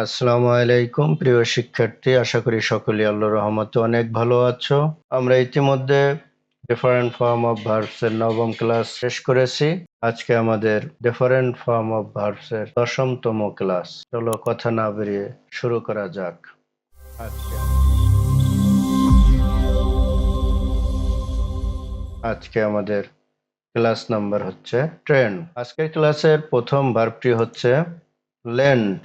আসসালামু আলাইকুম প্রিয় শিক্ষার্থী, আশা করি সকলেই আল্লাহর রহমতে অনেক ভালো আছো। আমরা ইতিমধ্যে ডিফারেন্ট ফর্ম অফ ভার্বস এর নবম ক্লাস শেষ করেছি। আজকে আমাদের ডিফারেন্ট ফর্ম অফ ভার্বস এর 10তম ক্লাস। চলো কথা না বেরিয়ে শুরু করা যাক। আজকে আজকে আমাদের ক্লাস নাম্বার হচ্ছে 10। আজকের ক্লাসের প্রথম ভার্বটি হচ্ছে লেন্ড,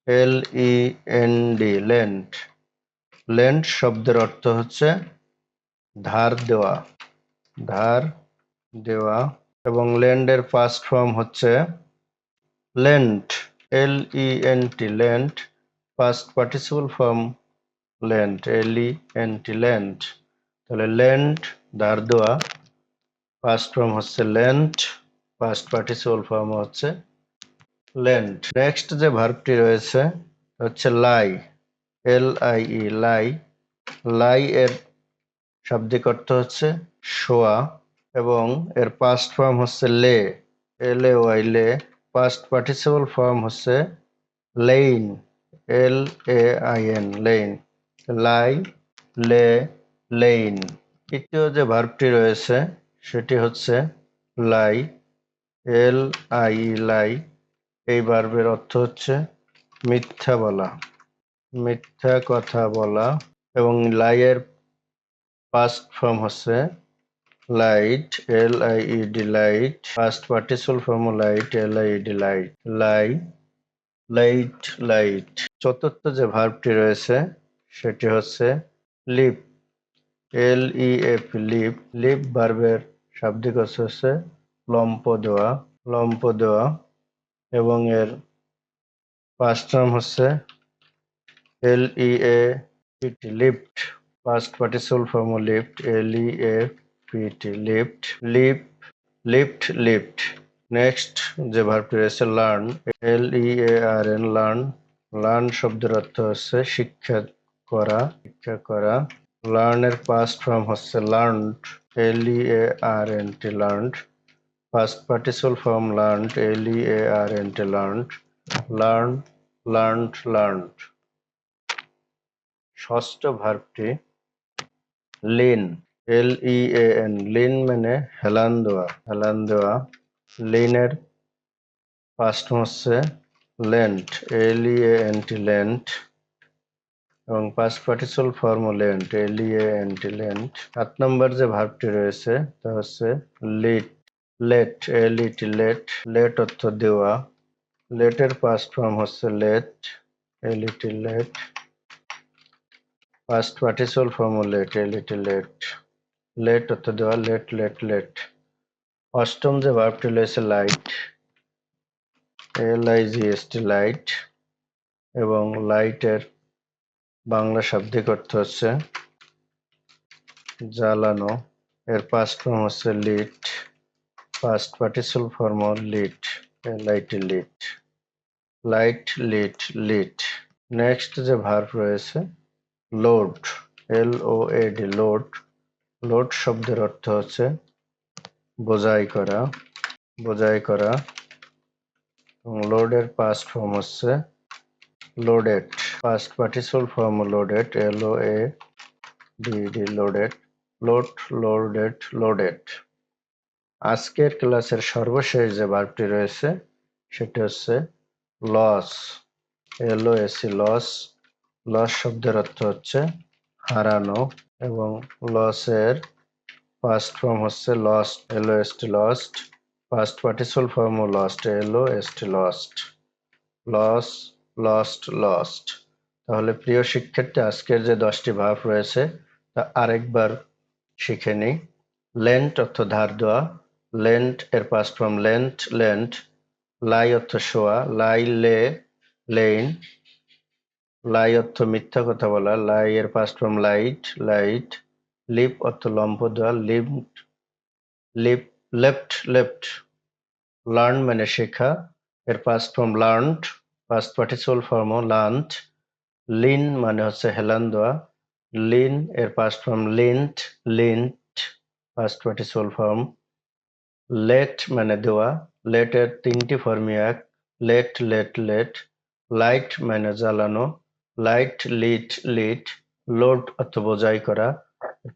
LEND, লেন্ড। লেন্ড শব্দের অর্থ হচ্ছে ধার দেওয়া, ধার দেওয়া। এবং লেন্ডের পাস্ট ফর্ম হচ্ছে lent, LENT, lent. Past participle form lent, LENT, lent. তাহলে লেন্ট ধার দেওয়া, পাস্ট ফর্ম হচ্ছে লেন্ট, পাস্ট পার্টিসিপল ফর্ম হচ্ছে লেন্ট। নেক্সট যে ভার্বটি রয়েছে হচ্ছে লাই, LIE, লাই। লাই এর শাব্দিক অর্থ হচ্ছে শোয়া এবং এর পাস্ট ফর্ম হচ্ছে লে, LAY, লে। পাস্ট পার্টিসিপল ফর্ম হচ্ছে লেইন, LAIN, লেইন। লাই, লে, লেইন। তৃতীয় যে ভার্বটি রয়েছে সেটি হচ্ছে লাই, LIE, লাই। এই ভার্বের অর্থ হচ্ছে মিথ্যা বলা, মিথ্যা কথা বলা। এবং লাইয়ের পাস্ট ফর্ম হচ্ছে lied, LIED, lied. Past participle form lied, LIED, lied. Lie, lied, lied. চতুর্থ যে ভার্বটি রয়েছে সেটি হচ্ছে লিপ, LEF, লিপ। লিপ ভার্বের শাব্দিক অর্থ হচ্ছে লম্ফ দেওয়া, লম্ফ দেওয়া। এবং এর পাস্ট ফর্ম হচ্ছে LEAPT, leapt. Past participle form leapt, LEAPT, leapt. Leap, leapt, leapt. Next যে ভার্বটি রয়েছে লার্ন, LEARN, লার্ন। লার্ন শব্দের অর্থ হচ্ছে শিক্ষা করা, শিক্ষা করা। লার্ন এর পাস্ট ফর্ম হচ্ছে learned, LEARNT, learned. Past participle form learned, LEARNT, learned. Learn, learned, learned. ষষ্ঠ ভার্বটি লিন, LEAN, লিন মানে হেলান দেওয়া, হেলান দেওয়া। লিনের পাস্ট হচ্ছে লেন্ট, LEANT, লেন্ট। এবং past participle form leant, LEANT, leant. 7 নম্বর যে ভার্বটি রয়েছে তা হচ্ছে let, let, LET, let. Let অর্থ দেওয়া। লেটের পাস্ট ফর্ম হচ্ছে let, LET, let. Past participle form let, LET, let. Let অর্থ দেওয়া, লেট, লেট, লেট। অষ্টম যে ভার্বটি রয়েছে লাইট, LIGHT, লাইট। এবং লাইটের বাংলা শাব্দিক অর্থ হচ্ছে জ্বালানো। এর পাস্ট ফর্ম হচ্ছে lit, past participle form lit, LIT, lit. Light, lit, lit. Next যে ভার্ব রয়েছে লোড, LOAD, লোড। লোড শব্দের অর্থ হচ্ছে বোঝাই করা, বোঝাই করা। লোডের পাস্ট ফর্ম হচ্ছে loaded, past participle form loaded, LOADD, loaded. Load, loaded, loaded. আজকের ক্লাসের সর্বশেষ যে ভার্বটি রয়েছে সেটি হচ্ছে লস, LOSS, লস। লস শব্দের অর্থ হচ্ছে হারানো এবং লসের পাস্ট ফর্ম হচ্ছে lost, LOST, lost. Past participle form lost, LOST, lost. Loss, lost, lost. তাহলে প্রিয় শিক্ষার্থী, আজকের যে 10টি ভার্ব রয়েছে তা আরেকবার শিখে নিই। লেন্ট অর্থ ধার দেওয়া, লেন্ট এর পাস্ট ফর্ম লেন্ট, লেন্ট। লাই অর্থ শোয়া, লাই, লে, লেইন। লাই অর্থ মিথ্যা কথা বলা, লাই এর past form light, light. Leap অর্থ লম্ফ দেওয়া, leapt, leap. Left, left. Learn মানে শেখা, এর past form learned, past participle form learned. Lean মানে হচ্ছে হেলান দেওয়া, লিন এর past form leant, leant. Past participle form let মানে দেওয়া, লেট এর 3টি ফর্মই এক, লেট, লেট, লেট। লাইট মানে জ্বালানো, লাইট লিট লিট, লোড অর্থ বোঝাই করা,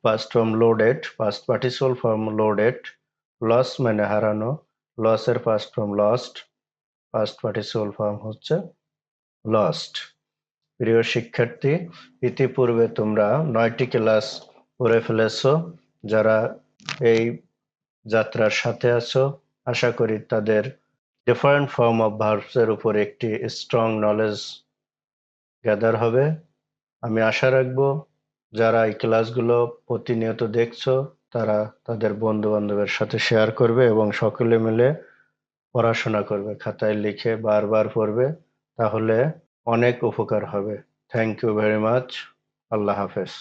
past form loaded, past participle form loaded, loss মানে হারানো, লসের past form lost, past participle form হচ্ছে লস্ট। প্রিয় শিক্ষার্থী, ইতিপূর্বে তোমরা 9টি ক্লাস পড়ে ফেলেছো। যারা এই যাত্রার সাথে আছো, আশা করি তাদের ডিফারেন্ট ফর্ম অফ ভার্বস এর উপর একটি স্ট্রং নলেজ গ্যাদার হবে। আমি আশা রাখবো যারা এই ক্লাসগুলো প্রতিনিয়ত দেখছো তারা তাদের বন্ধু বান্ধবের সাথে শেয়ার করবে এবং সকলে মিলে পড়াশোনা করবে, খাতায় লিখে বারবার পড়বে, তাহলে অনেক উপকার হবে। Thank you very much. আল্লাহ হাফেজ।